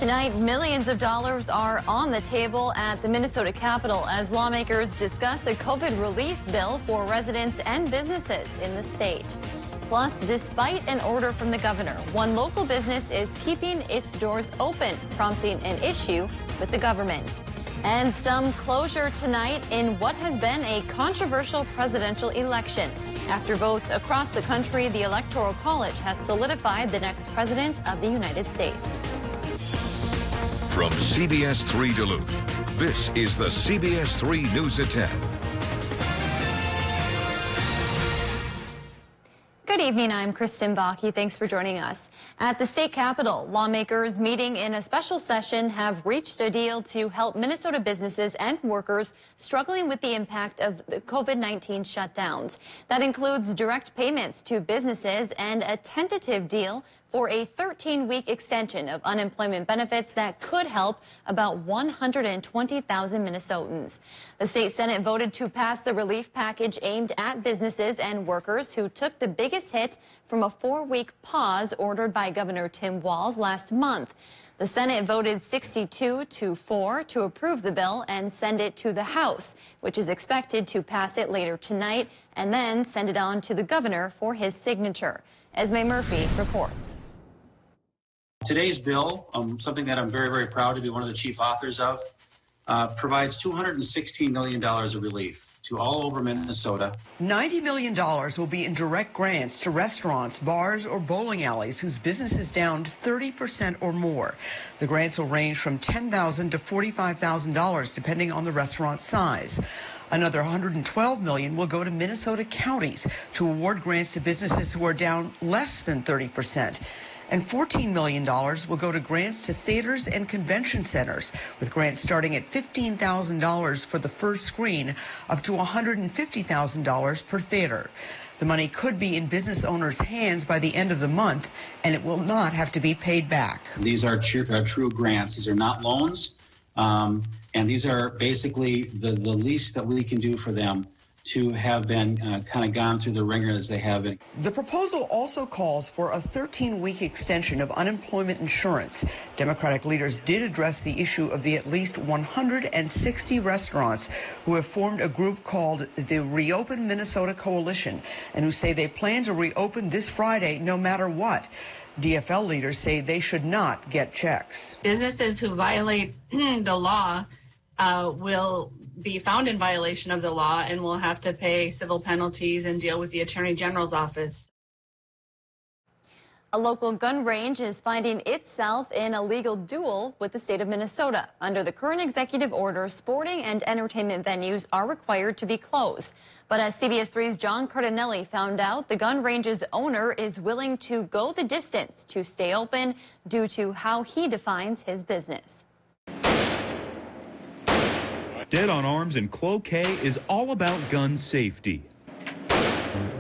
Tonight, millions of dollars are on the table at the Minnesota Capitol as lawmakers discuss a COVID relief bill for residents and businesses in the state. Plus, despite an order from the governor, one local business is keeping its doors open, prompting an issue with the government. And some closure tonight in what has been a controversial presidential election. After votes across the country, the Electoral College has solidified the next president of the United States. From CBS3 Duluth, this is the CBS3 News at 10. Good evening, I'm Kristen Bakke. Thanks for joining us. At the state capitol, lawmakers meeting in a special session have reached a deal to help Minnesota businesses and workers struggling with the impact of the COVID-19 shutdowns. That includes direct payments to businesses and a tentative deal for a 13-week extension of unemployment benefits that could help about 120,000 Minnesotans. The state Senate voted to pass the relief package aimed at businesses and workers who took the biggest hit from a 4-week pause ordered by Governor Tim Walz last month. The Senate voted 62-4 to approve the bill and send it to the House, which is expected to pass it later tonight and then send it on to the governor for his signature. Esme Murphy reports. Today's bill, something that I'm very, very proud to be one of the chief authors of, provides $216 million of relief to all over Minnesota. $90 million will be in direct grants to restaurants, bars, or bowling alleys whose business is down 30% or more. The grants will range from $10,000 to $45,000 depending on the restaurant size. Another $112 million will go to Minnesota counties to award grants to businesses who are down less than 30%. And $14 million will go to grants to theaters and convention centers, with grants starting at $15,000 for the first screen, up to $150,000 per theater. The money could be in business owners' hands by the end of the month, and it will not have to be paid back. These are true grants. These are not loans, and these are basically the least that we can do for them to have been kind of gone through the ringer as they have been. The proposal also calls for a 13-week extension of unemployment insurance. Democratic leaders did address the issue of the at least 160 restaurants who have formed a group called the Reopen Minnesota Coalition and who say they plan to reopen this Friday no matter what. DFL leaders say they should not get checks. Businesses who violate the law will be found in violation of the law and will have to pay civil penalties and deal with the Attorney General's office. A local gun range is finding itself in a legal duel with the state of Minnesota. Under the current executive order, sporting and entertainment venues are required to be closed. But as CBS3's John Cardinelli found out, the gun range's owner is willing to go the distance to stay open due to how he defines his business. Dead on Arms in Cloquet is all about gun safety.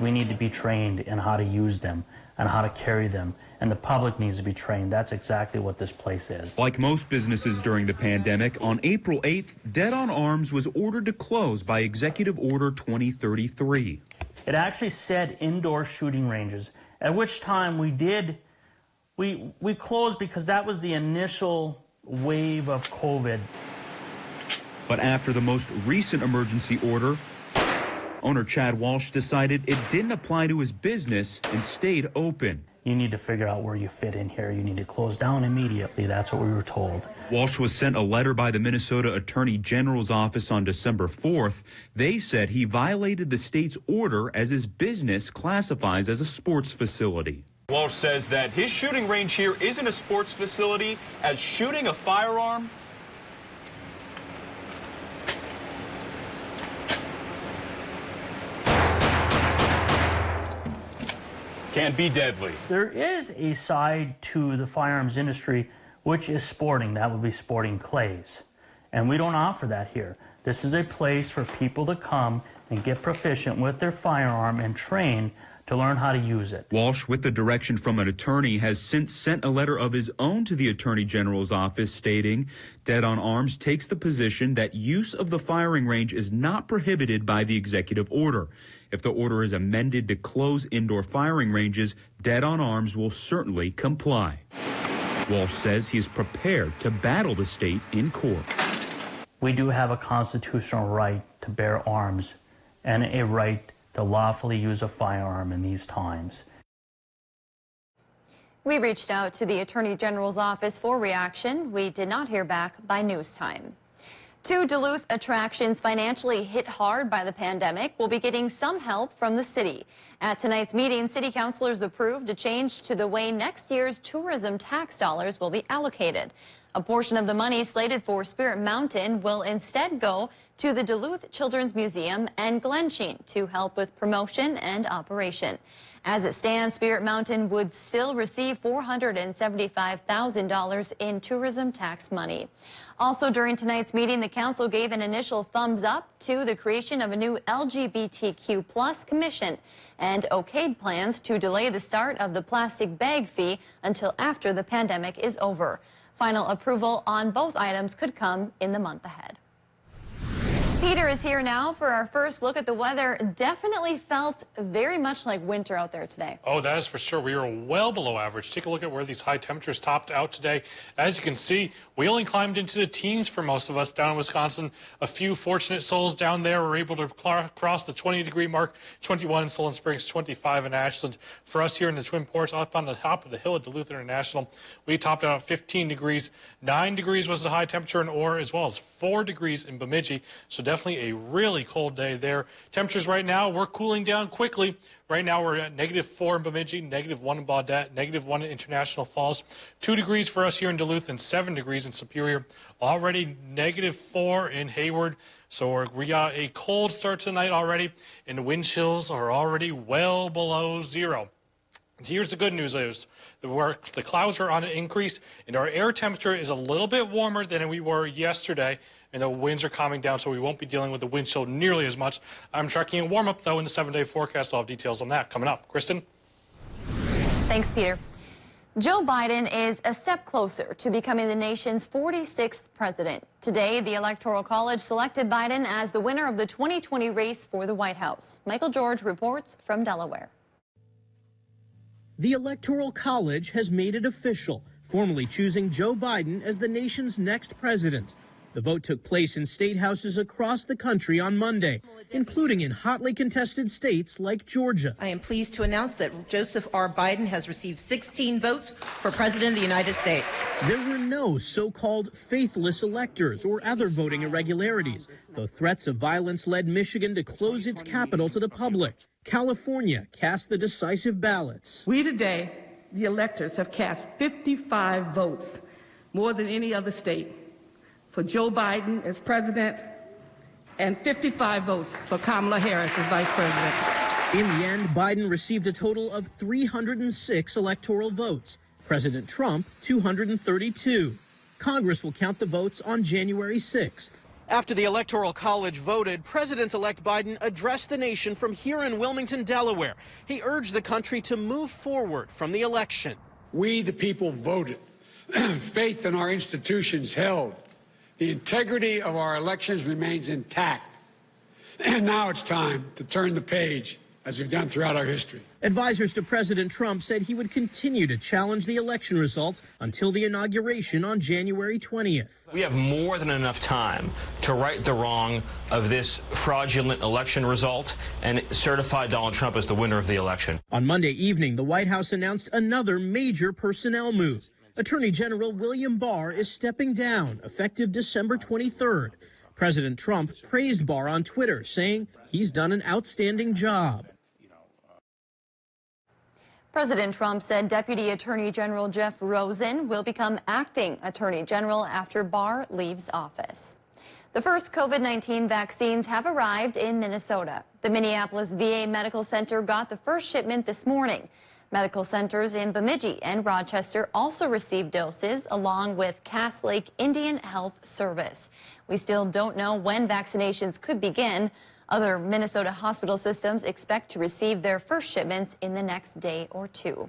We need to be trained in how to use them and how to carry them, and the public needs to be trained. That's exactly what this place is. Like most businesses during the pandemic, on April 8th, Dead on Arms was ordered to close by Executive Order 2033. It actually said indoor shooting ranges, at which time we closed because that was the initial wave of COVID. But after the most recent emergency order, owner Chad Walsh decided it didn't apply to his business and stayed open. You need to figure out where you fit in here. You need to close down immediately. That's what we were told. Walsh was sent a letter by the Minnesota Attorney General's office on December 4th. They said he violated the state's order as his business classifies as a sports facility. Walsh says that his shooting range here isn't a sports facility, as shooting a firearm can be deadly. There is a side to the firearms industry which is sporting. That would be sporting clays. And we don't offer that here. This is a place for people to come and get proficient with their firearm and train to learn how to use it. Walsh, with the direction from an attorney, has since sent a letter of his own to the Attorney General's office stating Dead on Arms takes the position that use of the firing range is not prohibited by the executive order. If the order is amended to close indoor firing ranges, Dead on Arms will certainly comply. Walsh says he is prepared to battle the state in court. We do have a constitutional right to bear arms and a right to lawfully use a firearm in these times. We reached out to the Attorney General's office for reaction. We did not hear back by news time. Two Duluth attractions financially hit hard by the pandemic will be getting some help from the city. At tonight's meeting, city councilors approved a change to the way next year's tourism tax dollars will be allocated. A portion of the money slated for Spirit Mountain will instead go to the Duluth Children's Museum and Glensheen to help with promotion and operation. As it stands, Spirit Mountain would still receive $475,000 in tourism tax money. Also during tonight's meeting, the council gave an initial thumbs up to the creation of a new LGBTQ+ commission and okayed plans to delay the start of the plastic bag fee until after the pandemic is over. Final approval on both items could come in the month ahead. Peter is here now for our first look at the weather. Definitely felt very much like winter out there today. Oh, that is for sure. We are well below average. Take a look at where these high temperatures topped out today. As you can see, we only climbed into the teens for most of us down in Wisconsin. A few fortunate souls down there were able to cross the 20-degree mark, 21 in Solon Springs, 25 in Ashland. For us here in the Twin Ports, up on the top of the hill at Duluth International, we topped out at 15 degrees. 9 degrees was the high temperature in Orr, as well as 4 degrees in Bemidji. So definitely a really cold day there. Temperatures right now, we're cooling down quickly. Right now we're at -4 in Bemidji, -1 in Baudette, -1 in International Falls. 2 degrees for us here in Duluth and 7 degrees in Superior. Already -4 in Hayward. So we got a cold start tonight already, and the wind chills are already well below zero. Here's the good news is the clouds are on an increase, and our air temperature is a little bit warmer than we were yesterday, and the winds are calming down, so we won't be dealing with the wind chill nearly as much. I'm tracking a warm-up, though, in the 7-day forecast. I'll have details on that coming up. Kristen? Thanks, Peter. Joe Biden is a step closer to becoming the nation's 46th president. Today, the Electoral College selected Biden as the winner of the 2020 race for the White House. Michael George reports from Delaware. The Electoral College has made it official, formally choosing Joe Biden as the nation's next president. The vote took place in state houses across the country on Monday, including in hotly contested states like Georgia. I am pleased to announce that Joseph R. Biden has received 16 votes for President of the United States. There were no so-called faithless electors or other voting irregularities, though threats of violence led Michigan to close its capital to the public. California cast the decisive ballots. We today, the electors, have cast 55 votes, more than any other state, for Joe Biden as president and 55 votes for Kamala Harris as vice president. In the end, Biden received a total of 306 electoral votes. President Trump, 232. Congress will count the votes on January 6th. After the Electoral College voted, President-elect Biden addressed the nation from here in Wilmington, Delaware. He urged the country to move forward from the election. We, the people, voted. Faith in our institutions held. The integrity of our elections remains intact. And now it's time to turn the page, as we've done throughout our history. Advisors to President Trump said he would continue to challenge the election results until the inauguration on January 20th. We have more than enough time to right the wrong of this fraudulent election result and certify Donald Trump as the winner of the election. On Monday evening, the White House announced another major personnel move. Attorney General William Barr is stepping down, effective December 23rd. President Trump praised Barr on Twitter, saying he's done an outstanding job. President Trump said Deputy Attorney General Jeff Rosen will become acting Attorney General after Barr leaves office. The first COVID-19 vaccines have arrived in Minnesota. The Minneapolis VA Medical Center got the first shipment this morning. Medical centers in Bemidji and Rochester also received doses, along with Cass Lake Indian Health Service. We still don't know when vaccinations could begin. Other Minnesota hospital systems expect to receive their first shipments in the next day or two.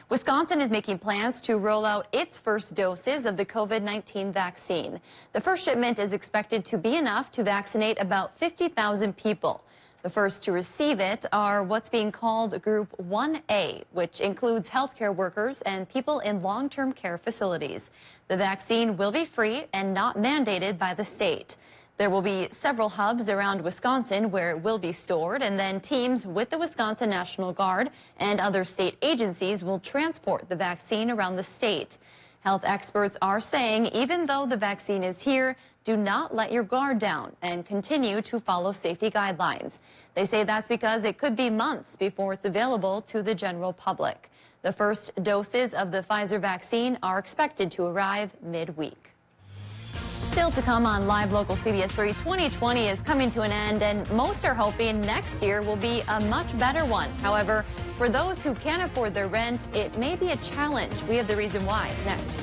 Wisconsin is making plans to roll out its first doses of the COVID-19 vaccine. The first shipment is expected to be enough to vaccinate about 50,000 people. The first to receive it are what's being called Group 1A, which includes healthcare workers and people in long-term care facilities. The vaccine will be free and not mandated by the state. There will be several hubs around Wisconsin where it will be stored, and then teams with the Wisconsin National Guard and other state agencies will transport the vaccine around the state. Health experts are saying even though the vaccine is here, do not let your guard down and continue to follow safety guidelines. They say that's because it could be months before it's available to the general public. The first doses of the Pfizer vaccine are expected to arrive midweek. Still to come on Live Local CBS 3, 2020 is coming to an end, and most are hoping next year will be a much better one. However, for those who can't afford their rent, it may be a challenge. We have the reason why next.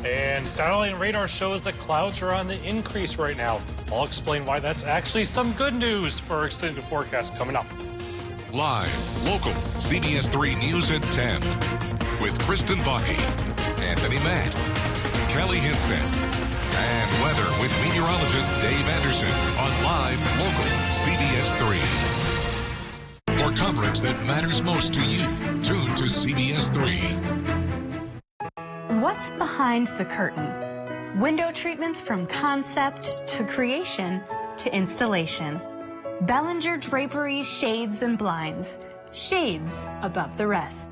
And satellite radar shows that clouds are on the increase right now. I'll explain why that's actually some good news for our extended forecast coming up. Live, local, CBS 3 News at 10 with Kristen Vaki, Anthony Matt, Kelly Hinson, and weather with meteorologist Dave Anderson on Live, local, CBS 3. For coverage that matters most to you, tune to CBS 3. What's behind the curtain? Window treatments from concept to creation to installation. Bellinger Draperies, Shades and Blinds. Shades above the rest.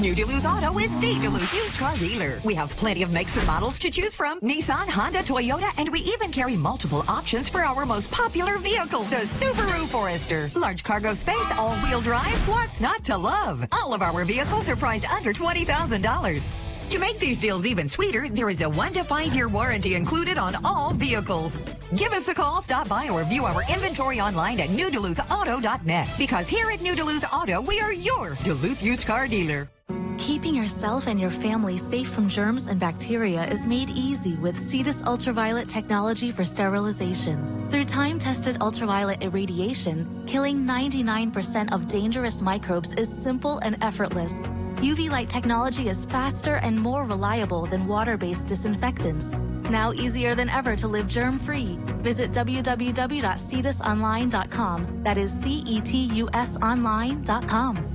New Duluth Auto is the Duluth used car dealer. We have plenty of makes and models to choose from. Nissan, Honda, Toyota, and we even carry multiple options for our most popular vehicle, the Subaru Forester. Large cargo space, all-wheel drive, what's not to love? All of our vehicles are priced under $20,000. To make these deals even sweeter, there is a 1 to 5 year warranty included on all vehicles. Give us a call, stop by, or view our inventory online at newduluthauto.net. Because here at New Duluth Auto, we are your Duluth used car dealer. Keeping yourself and your family safe from germs and bacteria is made easy with Cetus ultraviolet technology for sterilization. Through time-tested ultraviolet irradiation, killing 99% of dangerous microbes is simple and effortless. UV light technology is faster and more reliable than water-based disinfectants. Now easier than ever to live germ-free. Visit www.cetusonline.com. That is CETUSonline.com.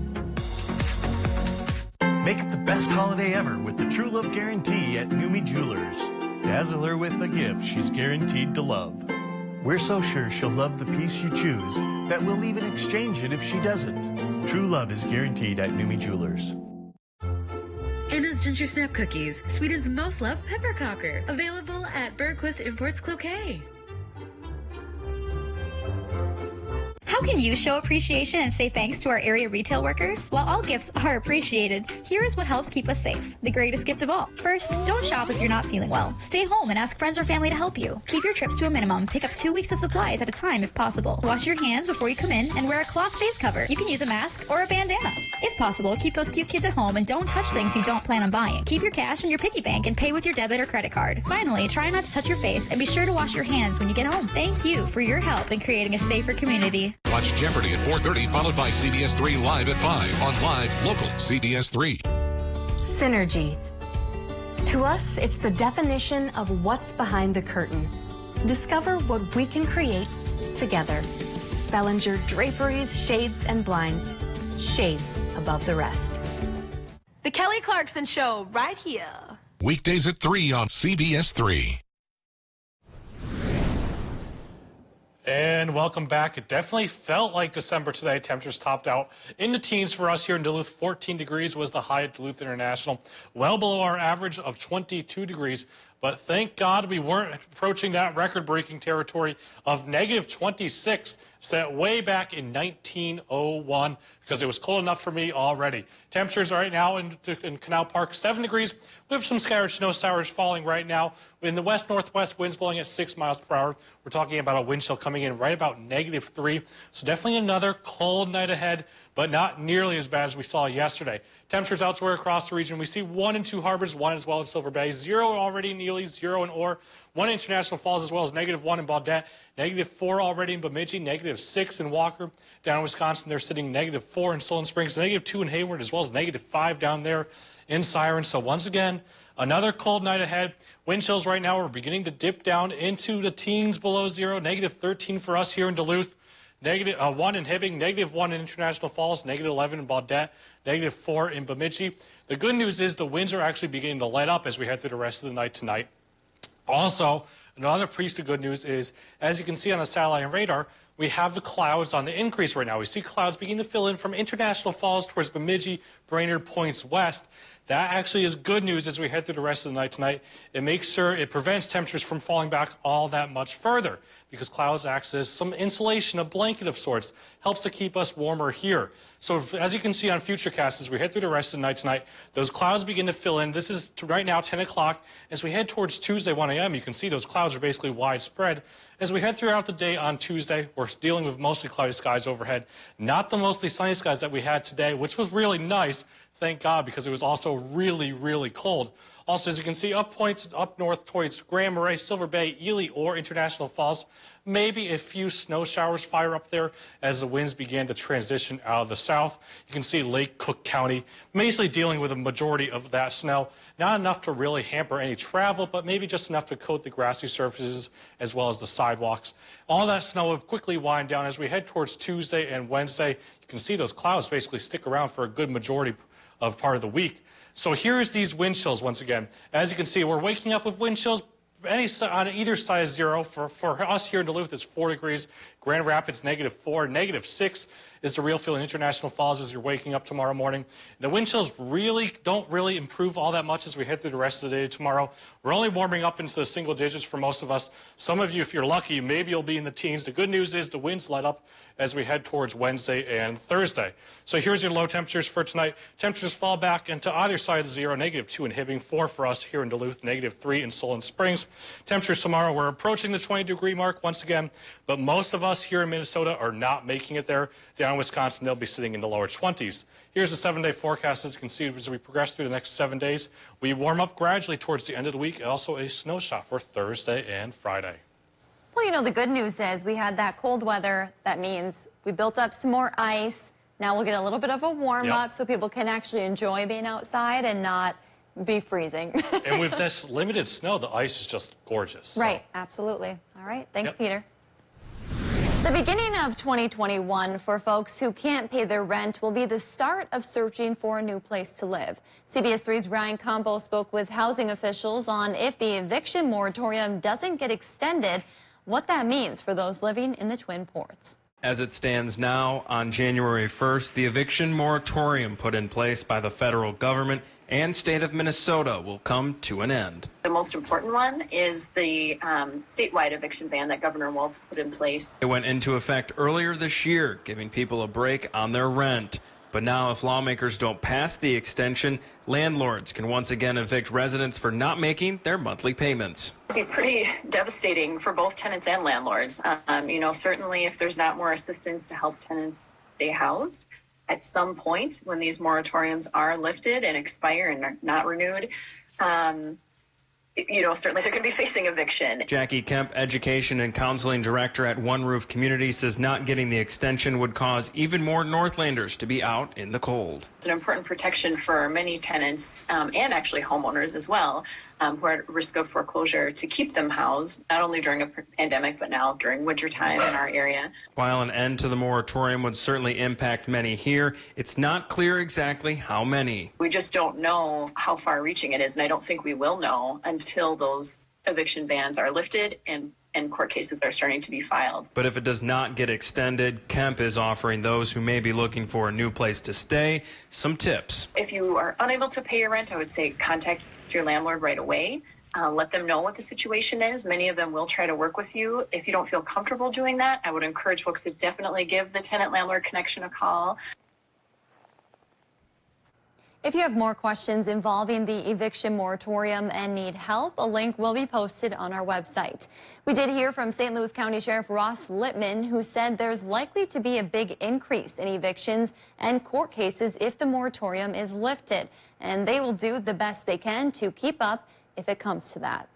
Make it the best holiday ever with the True Love Guarantee at Numi Jewelers. Dazzle her with a gift she's guaranteed to love. We're so sure she'll love the piece you choose that we'll even exchange it if she doesn't. True love is guaranteed at Numi Jewelers. Anna's Ginger Snap Cookies, Sweden's most loved peppercocker. Available at Bergquist Imports Cloquet. How can you show appreciation and say thanks to our area retail workers? While all gifts are appreciated, here is what helps keep us safe. The greatest gift of all. First, don't shop if you're not feeling well. Stay home and ask friends or family to help you. Keep your trips to a minimum. Pick up 2 weeks of supplies at a time if possible. Wash your hands before you come in and wear a cloth face cover. You can use a mask or a bandana. If possible, keep those cute kids at home and don't touch things you don't plan on buying. Keep your cash in your piggy bank and pay with your debit or credit card. Finally, try not to touch your face and be sure to wash your hands when you get home. Thank you for your help in creating a safer community. Watch Jeopardy! At 4:30, followed by CBS 3 Live at 5 on Live, local, CBS 3. Synergy. To us, it's the definition of what's behind the curtain. Discover what we can create together. Bellinger Draperies, Shades and Blinds. Shades above the rest. The Kelly Clarkson Show, right here. Weekdays at 3 on CBS 3. And welcome back. It definitely felt like December today. Temperatures topped out in the teens for us here in Duluth. 14 degrees was the high at Duluth International, well below our average of 22 degrees. But thank God we weren't approaching that record-breaking territory of negative 26 set way back in 1901 because it was cold enough for me already. Temperatures right now in Canal Park, 7 degrees. We have some scattered snow showers falling right now. In the west-northwest, winds blowing at 6 miles per hour. We're talking about a wind chill coming in right about -3. So definitely another cold night ahead, but not nearly as bad as we saw yesterday. Temperatures elsewhere across the region, we see 1 in 2 harbors, 1 as well in Silver Bay, 0 already in Ely, 0 in Orr, 1 in International Falls, as well as -1 in Baudette, -4 already in Bemidji, -6 in Walker. Down in Wisconsin, they're sitting -4 in Solon Springs, -2 in Hayward, as well as -5 down there in Siren. So once again, Another cold night ahead. Wind chills right now are beginning to dip down into the teens below zero. -13 for us here in Duluth. -1 in Hibbing, -1 in International Falls, -11 in Baudette, -4 in Bemidji. The good news is the winds are actually beginning to let up as we head through the rest of the night tonight. Also, another piece of good news is, as you can see on the satellite and radar, we have the clouds on the increase right now. We see clouds beginning to fill in from International Falls towards Bemidji, Brainerd points west. That actually is good news as we head through the rest of the night tonight. It makes sure it prevents temperatures from falling back all that much further because clouds act as some insulation, a blanket of sorts, helps to keep us warmer here. So as you can see on Futurecast, as we head through the rest of the night tonight, those clouds begin to fill in. This is right now 10 o'clock. As we head towards Tuesday, 1 a.m., you can see those clouds are basically widespread. As we head throughout the day on Tuesday, we're dealing with mostly cloudy skies overhead, not the mostly sunny skies that we had today, which was really nice. Thank God, because it was also really, really cold. Also, as you can see, up points up north towards Grand Marais, Silver Bay, Ely, or International Falls. Maybe a few snow showers fire up there as the winds began to transition out of the south. You can see Lake Cook County basically dealing with a majority of that snow. Not enough to really hamper any travel, but maybe just enough to coat the grassy surfaces as well as the sidewalks. All that snow will quickly wind down as we head towards Tuesday and Wednesday. You can see those clouds basically stick around for a good majority of part of the week. So here's these wind chills once again. As you can see, we're waking up with wind chills on either side of zero. For us here in Duluth, it's 4 degrees. Grand Rapids, -4. -6 is the real feel in International Falls as you're waking up tomorrow morning. The wind chills don't really improve all that much as we head through the rest of the day tomorrow. We're only warming up into the single digits for most of us. Some of you, if you're lucky, maybe you'll be in the teens. The good news is the winds let up as we head towards Wednesday and Thursday. So here's your low temperatures for tonight. Temperatures fall back into either side of the zero, -2 in Hibbing, 4 for us here in Duluth, -3 in Solon Springs. Temperatures tomorrow, we're approaching the 20-degree mark once again, but most of us here in Minnesota are not making it there. Down in Wisconsin, they'll be sitting in the lower 20s. Here's the 7-day forecast. As you can see, as we progress through the next 7 days, we warm up gradually towards the end of the week. Also a snow shot for Thursday and Friday. Well, you know, the good news is we had that cold weather. That means we built up some more ice. Now we'll get a little bit of a warm up so people can actually enjoy being outside and not be freezing. And with this limited snow, the ice is just gorgeous. So. Right, absolutely. All right, thanks, Peter. The beginning of 2021 for folks who can't pay their rent will be the start of searching for a new place to live. CBS3's Ryan Combo spoke with housing officials on if the eviction moratorium doesn't get extended, what that means for those living in the Twin Ports. As it stands now, on January 1st, the eviction moratorium put in place by the federal government and state of Minnesota will come to an end. The most important one is the statewide eviction ban that Governor Walz put in place. It went into effect earlier this year, giving people a break on their rent. But now if lawmakers don't pass the extension, landlords can once again evict residents for not making their monthly payments. It'd be pretty devastating for both tenants and landlords. You know, certainly if there's not more assistance to help tenants stay housed, at some point when these moratoriums are lifted and expire and are not renewed, you know, certainly they're going to be facing eviction. Jackie Kemp, Education and Counseling Director at One Roof Community, says not getting the extension would cause even more Northlanders to be out in the cold. It's an important protection for many tenants and actually homeowners as well, who are at risk of foreclosure, to keep them housed, not only during a pandemic, but now during wintertime in our area. While an end to the moratorium would certainly impact many here, it's not clear exactly how many. We just don't know how far-reaching it is, and I don't think we will know until those eviction bans are lifted and court cases are starting to be filed. But if it does not get extended, Kemp is offering those who may be looking for a new place to stay some tips. If you are unable to pay your rent, I would say contact your landlord right away. Let them know what the situation is. Many of them will try to work with you. If you don't feel comfortable doing that, I would encourage folks to definitely give the tenant-landlord connection a call. If you have more questions involving the eviction moratorium and need help, a link will be posted on our website. We did hear from St. Louis County Sheriff Ross Littman, who said there's likely to be a big increase in evictions and court cases if the moratorium is lifted, and they will do the best they can to keep up if it comes to that.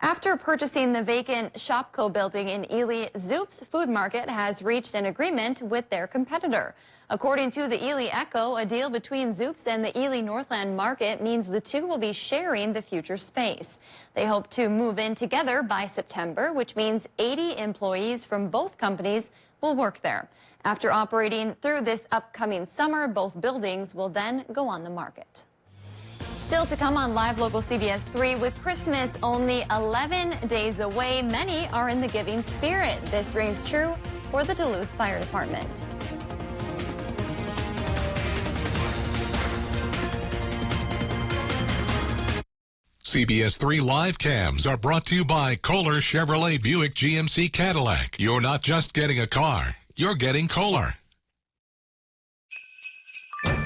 After purchasing the vacant Shopko building in Ely, Zoop's Food Market has reached an agreement with their competitor. According to the Ely Echo, a deal between Zoop's and the Ely Northland Market means the two will be sharing the future space. They hope to move in together by September, which means 80 employees from both companies will work there. After operating through this upcoming summer, both buildings will then go on the market. Still to come on Live Local CBS 3, with Christmas only 11 days away, many are in the giving spirit. This rings true for the Duluth Fire Department. CBS 3 live cams are brought to you by Kohler Chevrolet Buick GMC Cadillac. You're not just getting a car, you're getting Kohler.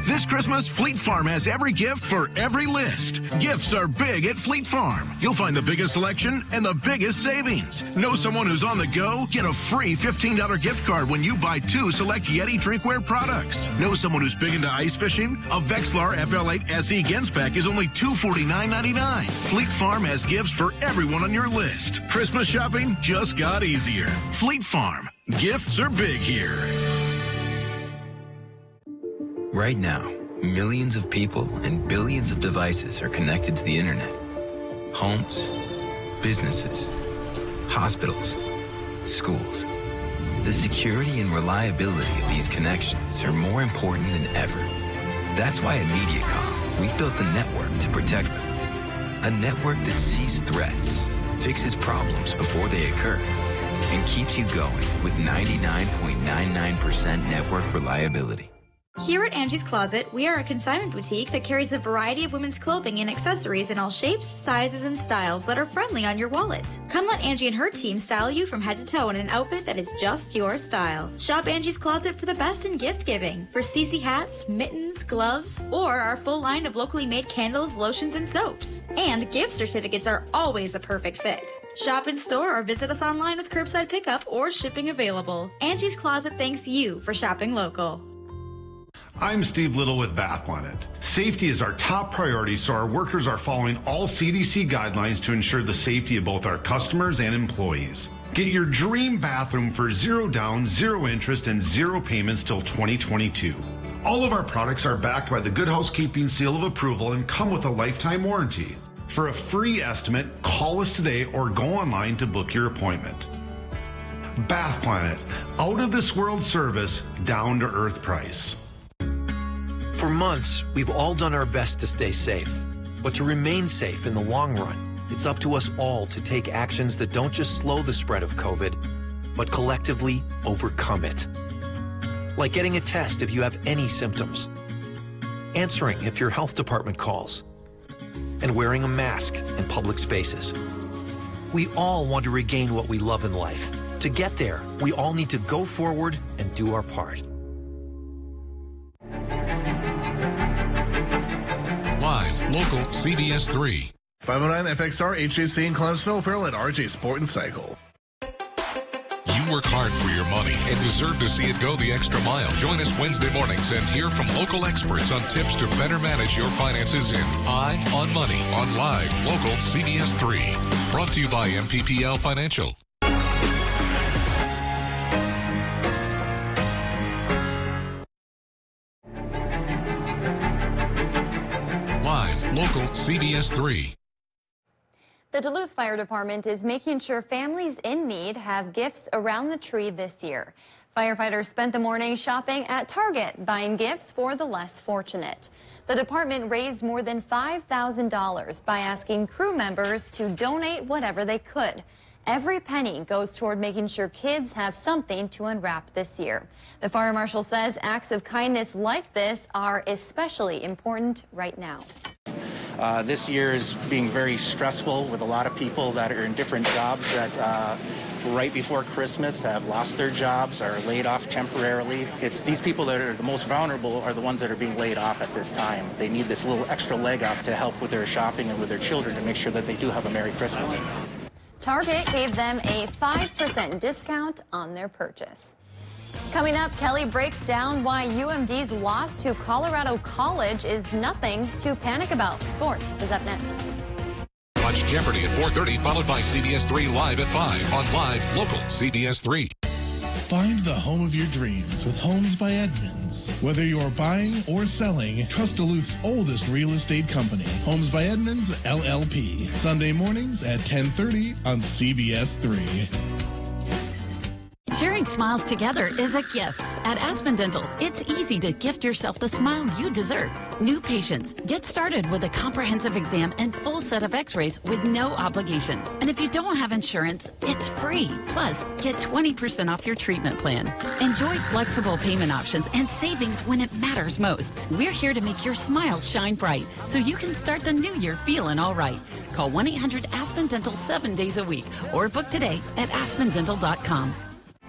This Christmas, Fleet Farm has every gift for every list. Gifts are big at Fleet Farm. You'll find the biggest selection and the biggest savings. Know someone who's on the go? Get a free $15 gift card when you buy 2 select Yeti drinkware products. Know someone who's big into ice fishing? A Vexlar FL8 SE Genspec is only $249.99. Fleet Farm has gifts for everyone on your list. Christmas shopping just got easier. Fleet Farm. Gifts are big here. Right now, millions of people and billions of devices are connected to the internet. Homes, businesses, hospitals, schools. The security and reliability of these connections are more important than ever. That's why at MediaCom, we've built a network to protect them. A network that sees threats, fixes problems before they occur, and keeps you going with 99.99% network reliability. Here at Angie's Closet, we are a consignment boutique that carries a variety of women's clothing and accessories in all shapes, sizes, and styles that are friendly on your wallet. Come let Angie and her team style you from head to toe in an outfit that is just your style. Shop Angie's Closet for the best in gift giving, for CC hats, mittens, gloves, or our full line of locally made candles, lotions, and soaps. And gift certificates are always a perfect fit. Shop in store or visit us online with curbside pickup or shipping available. Angie's Closet thanks you for shopping local. I'm Steve Little with Bath Planet. Safety is our top priority, so our workers are following all CDC guidelines to ensure the safety of both our customers and employees. Get your dream bathroom for 0 down, 0 interest, and 0 payments till 2022. All of our products are backed by the Good Housekeeping Seal of Approval and come with a lifetime warranty. For a free estimate, call us today or go online to book your appointment. Bath Planet, out of this world service, down to earth price. For months, we've all done our best to stay safe. But to remain safe in the long run, it's up to us all to take actions that don't just slow the spread of COVID, but collectively overcome it. Like getting a test if you have any symptoms, answering if your health department calls, and wearing a mask in public spaces. We all want to regain what we love in life. To get there, we all need to go forward and do our part. Live, local, CBS 3. 509 FXR, HJC, and Cloud Snow Apparel at RJ Sport and Cycle. You work hard for your money and deserve to see it go the extra mile. Join us Wednesday mornings and hear from local experts on tips to better manage your finances in Eye on Money on Live, local, CBS 3. Brought to you by MPPL Financial. Local CBS 3. The Duluth Fire Department is making sure families in need have gifts around the tree this year. Firefighters spent the morning shopping at Target, buying gifts for the less fortunate. The department raised more than $5,000 by asking crew members to donate whatever they could. Every penny goes toward making sure kids have something to unwrap this year. The fire marshal says acts of kindness like this are especially important right now. This year is being very stressful with a lot of people that are in different jobs that right before Christmas have lost their jobs, are laid off temporarily. It's these people that are the most vulnerable are the ones that are being laid off at this time. They need this little extra leg up to help with their shopping and with their children to make sure that they do have a Merry Christmas. Target gave them a 5% discount on their purchase. Coming up, Kelly breaks down why UMD's loss to Colorado College is nothing to panic about. Sports is up next. Watch Jeopardy at 4:30, followed by CBS3 Live at 5 on Live Local CBS3. Find the home of your dreams with Homes by Edmunds. Whether you're buying or selling, trust Duluth's oldest real estate company, Homes by Edmunds, LLP. Sunday mornings at 10:30 on CBS3. Sharing smiles together is a gift. At Aspen Dental, it's easy to gift yourself the smile you deserve. New patients, get started with a comprehensive exam and full set of x-rays with no obligation. And if you don't have insurance, it's free. Plus, get 20% off your treatment plan. Enjoy flexible payment options and savings when it matters most. We're here to make your smile shine bright so you can start the new year feeling all right. Call 1-800-ASPEN-DENTAL 7 days a week or book today at aspendental.com.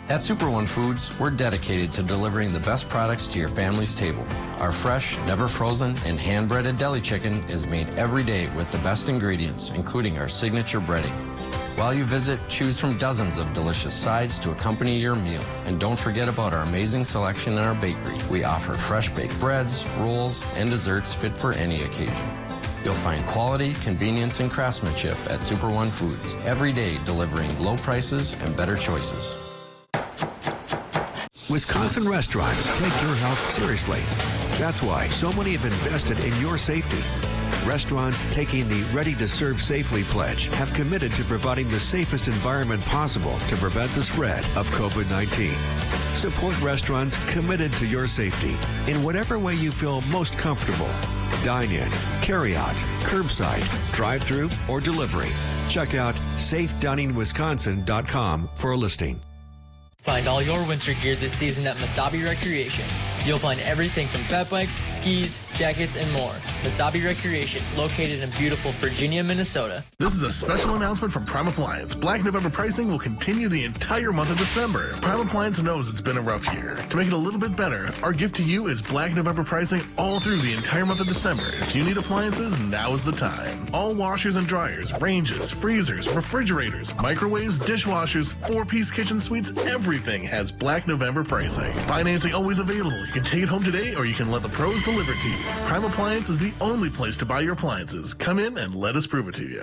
At Super One Foods, we're dedicated to delivering the best products to your family's table. Our fresh, never frozen, and hand-breaded deli chicken is made every day with the best ingredients, including our signature breading. While you visit, choose from dozens of delicious sides to accompany your meal. And don't forget about our amazing selection in our bakery. We offer fresh baked breads, rolls, and desserts fit for any occasion. You'll find quality, convenience, and craftsmanship at Super One Foods, every day delivering low prices and better choices. Wisconsin restaurants take your health seriously. That's why so many have invested in your safety. Restaurants taking the Ready to Serve Safely pledge have committed to providing the safest environment possible to prevent the spread of COVID-19. Support restaurants committed to your safety in whatever way you feel most comfortable. Dine in, carry out, curbside, drive-through, or delivery. Check out safediningwisconsin.com for a listing. Find all your winter gear this season at Masabi Recreation. You'll find everything from fat bikes, skis, jackets, and more. Masabi Recreation, located in beautiful Virginia, Minnesota. This is a special announcement from Prime Appliance. Black November pricing will continue the entire month of December. Prime Appliance knows it's been a rough year. To make it a little bit better, our gift to you is Black November pricing all through the entire month of December. If you need appliances, now is the time. All washers and dryers, ranges, freezers, refrigerators, microwaves, dishwashers, 4-piece kitchen suites, everything has Black November pricing. Financing always available. You can take it home today or you can let the pros deliver it to you. Prime Appliance is the only place to buy your appliances. Come in and let us prove it to you.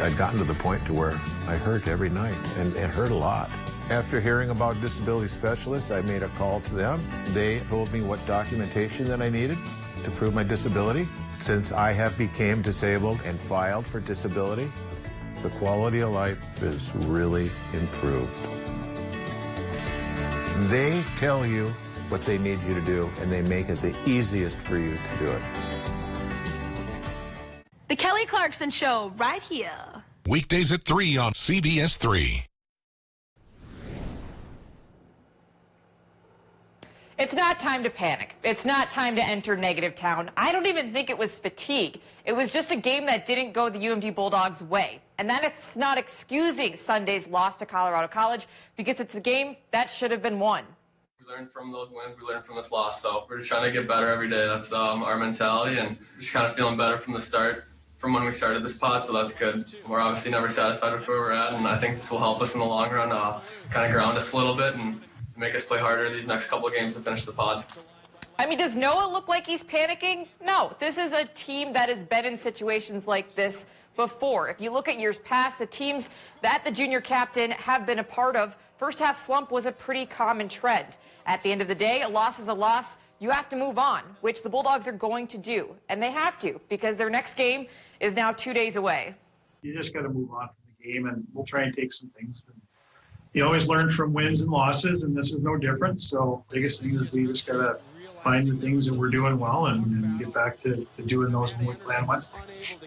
I'd gotten to the point to where I hurt every night, and it hurt a lot. After hearing about disability specialists, I made a call to them. They told me what documentation that I needed to prove my disability. Since I have became disabled and filed for disability, the quality of life is really improved. They tell you what they need you to do, and they make it the easiest for you to do it. The Kelly Clarkson Show, right here. Weekdays at 3 on CBS3. It's not time to panic. It's not time to enter negative town. I don't even think it was fatigue. It was just a game that didn't go the UMD Bulldogs' way. And that it's not excusing Sunday's loss to Colorado College, because it's a game that should have been won. We learned from those wins, we learned from this loss, so we're just trying to get better every day. That's our mentality, and just kind of feeling better from the start, from when we started this pod, so that's good. We're obviously never satisfied with where we're at, and I think this will help us in the long run, kind of ground us a little bit and make us play harder these next couple of games to finish the pod. I mean, does Noah look like he's panicking? No, this is a team that has been in situations like this before. If you look at years past, the teams that the junior captain have been a part of, first half slump was a pretty common trend. At the end of the day, a loss is a loss. You have to move on, which the Bulldogs are going to do. And they have to, because their next game is now 2 days away. You just got to move on from the game, and we'll try and take some things. You always learn from wins and losses, and this is no different. So the biggest thing is we just got to find the things that we're doing well and get back to doing those when we plan Wednesday.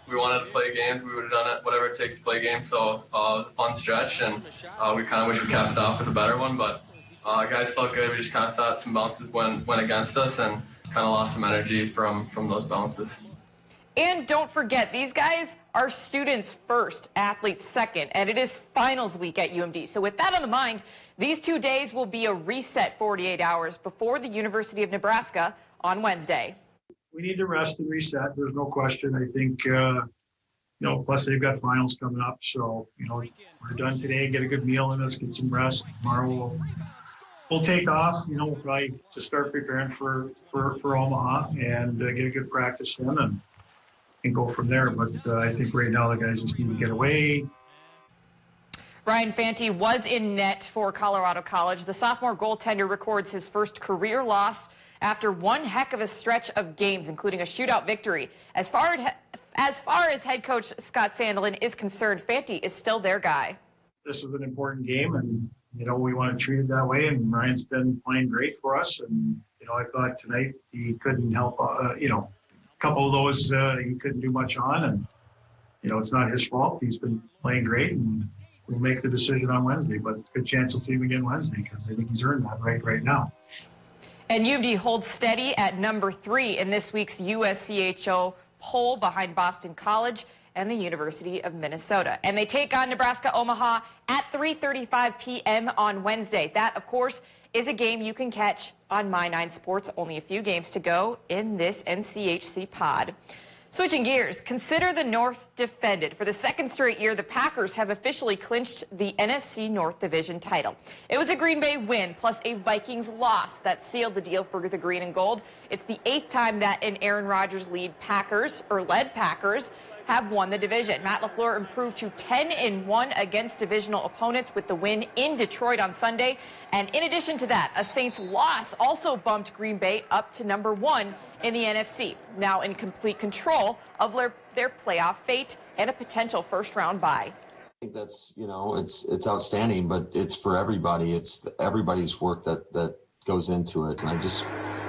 We wanted to play games. We would have done it, whatever it takes to play games. So it was a fun stretch, and we kind of wish we capped it off with a better one. But guys felt good. We just kind of thought some bounces went against us and kind of lost some energy from those bounces. And don't forget, these guys are students first, athletes second, and it is finals week at UMD. So with that on the mind, these 2 days will be a reset 48 hours before the University of Nebraska on Wednesday. We need to rest and reset. There's no question. I think, plus they've got finals coming up. So, we're done today, get a good meal in us, get some rest. Tomorrow we'll take off, we'll probably just start preparing for Omaha and get a good practice in. And and go from there. But I think right now the guys just need to get away. Ryan Fanti was in net for Colorado College. The sophomore goaltender records his first career loss after one heck of a stretch of games, including a shootout victory. As far as head coach Scott Sandelin is concerned, Fanti is still their guy. This was an important game, and we want to treat it that way. And Ryan's been playing great for us, and I thought tonight he couldn't help. A couple of those he couldn't do much on, and it's not his fault. He's been playing great, and we'll make the decision on Wednesday. But good chance we'll see him again Wednesday because I think he's earned that right now. And UMD holds steady at number 3 in this week's USCHO poll behind Boston College and the University of Minnesota. And they take on Nebraska Omaha at 3:35 p.m. on Wednesday. That, of course, is a game you can catch on My9 Sports. Only a few games to go in this NCHC pod. Switching gears, consider the North defended. For the second straight year, the Packers have officially clinched the NFC North Division title. It was a Green Bay win plus a Vikings loss that sealed the deal for the green and gold. It's the 8th time that an Aaron Rodgers led Packers have won the division. Matt LaFleur improved to 10-1 against divisional opponents with the win in Detroit on Sunday. And in addition to that, a Saints loss also bumped Green Bay up to number 1 in the NFC, now in complete control of their playoff fate and a potential first-round bye. I think that's, it's outstanding, but it's for everybody. It's everybody's work that goes into it. And I just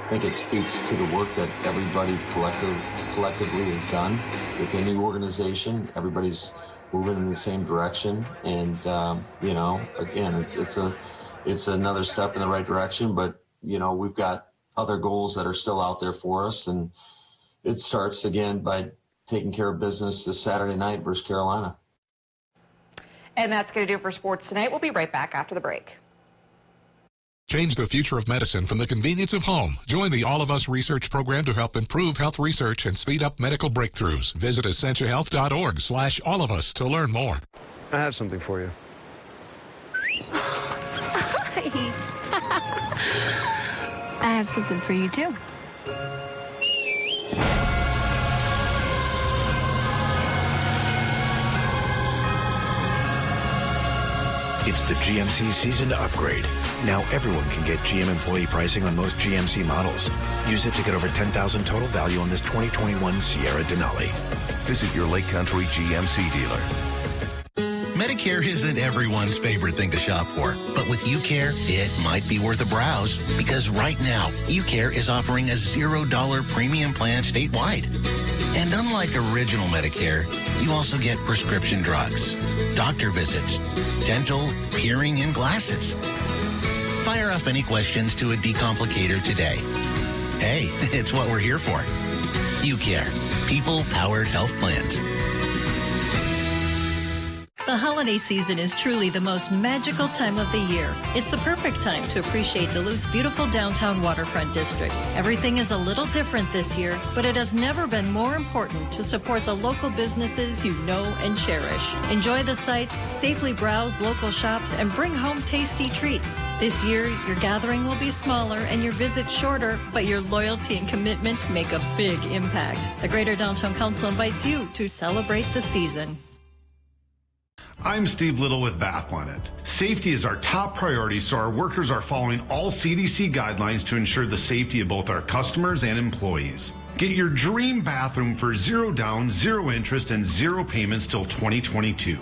think it speaks to the work that everybody collectively has done within the organization. Everybody's moving in the same direction. And, again, it's another step in the right direction, but, we've got other goals that are still out there for us. And it starts again by taking care of business this Saturday night versus Carolina. And that's going to do it for sports tonight. We'll be right back after the break. Change the future of medicine from the convenience of home. Join the All of Us research program to help improve health research and speed up medical breakthroughs. Visit essentialhealth.org/allofus to learn more. I have something for you. I have something for you, too. It's the GMC season to upgrade. Now everyone can get GM employee pricing on most GMC models. Use it to get over $10,000 total value on this 2021 Sierra Denali. Visit your Lake Country GMC dealer. Medicare isn't everyone's favorite thing to shop for, but with UCare, it might be worth a browse because right now, UCare is offering a $0 premium plan statewide. And unlike original Medicare, you also get prescription drugs, doctor visits, dental, hearing, and glasses. Fire off any questions to a decomplicator today. Hey, it's what we're here for. UCare, people-powered health plans. The holiday season is truly the most magical time of the year. It's the perfect time to appreciate Duluth's beautiful downtown waterfront district. Everything is a little different this year, but it has never been more important to support the local businesses you know and cherish. Enjoy the sights, safely browse local shops, and bring home tasty treats. This year, your gathering will be smaller and your visit shorter, but your loyalty and commitment make a big impact. The Greater Downtown Council invites you to celebrate the season. I'm Steve Little with Bathplanet. Safety is our top priority, so our workers are following all CDC guidelines to ensure the safety of both our customers and employees. Get your dream bathroom for $0 down, 0 interest, and 0 payments till 2022.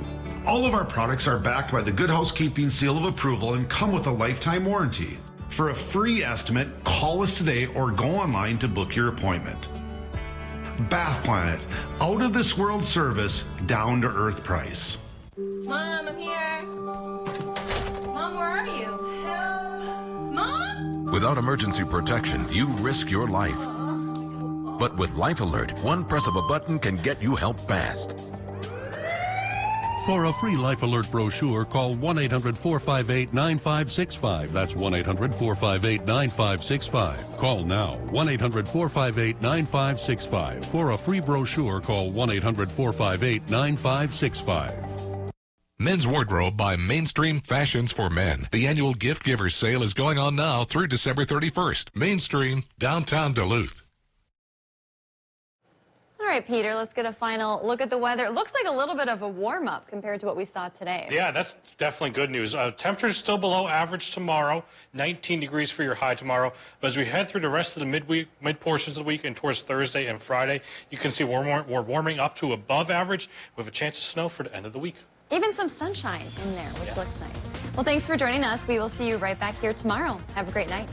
All of our products are backed by the Good Housekeeping seal of approval and come with a lifetime warranty. For a free estimate, call us today or go online to book your appointment. Bathplanet, out of this world service, down to earth price. Mom, I'm here. Mom, where are you? Help. Mom? Without emergency protection, you risk your life. But with Life Alert, one press of a button can get you help fast. For a free Life Alert brochure, call 1-800-458-9565. That's 1-800-458-9565. Call now, 1-800-458-9565. For a free brochure, call 1-800-458-9565. Men's Wardrobe by Mainstream Fashions for Men. The annual Gift Givers sale is going on now through December 31st. Mainstream, downtown Duluth. All right, Peter, let's get a final look at the weather. It looks like a little bit of a warm-up compared to what we saw today. Yeah, that's definitely good news. Temperatures still below average tomorrow, 19 degrees for your high tomorrow. But as we head through the rest of the mid portions of the week and towards Thursday and Friday, you can see we're warming up to above average with a chance of snow for the end of the week. Even some sunshine in there, which looks nice. Well, thanks for joining us. We will see you right back here tomorrow. Have a great night.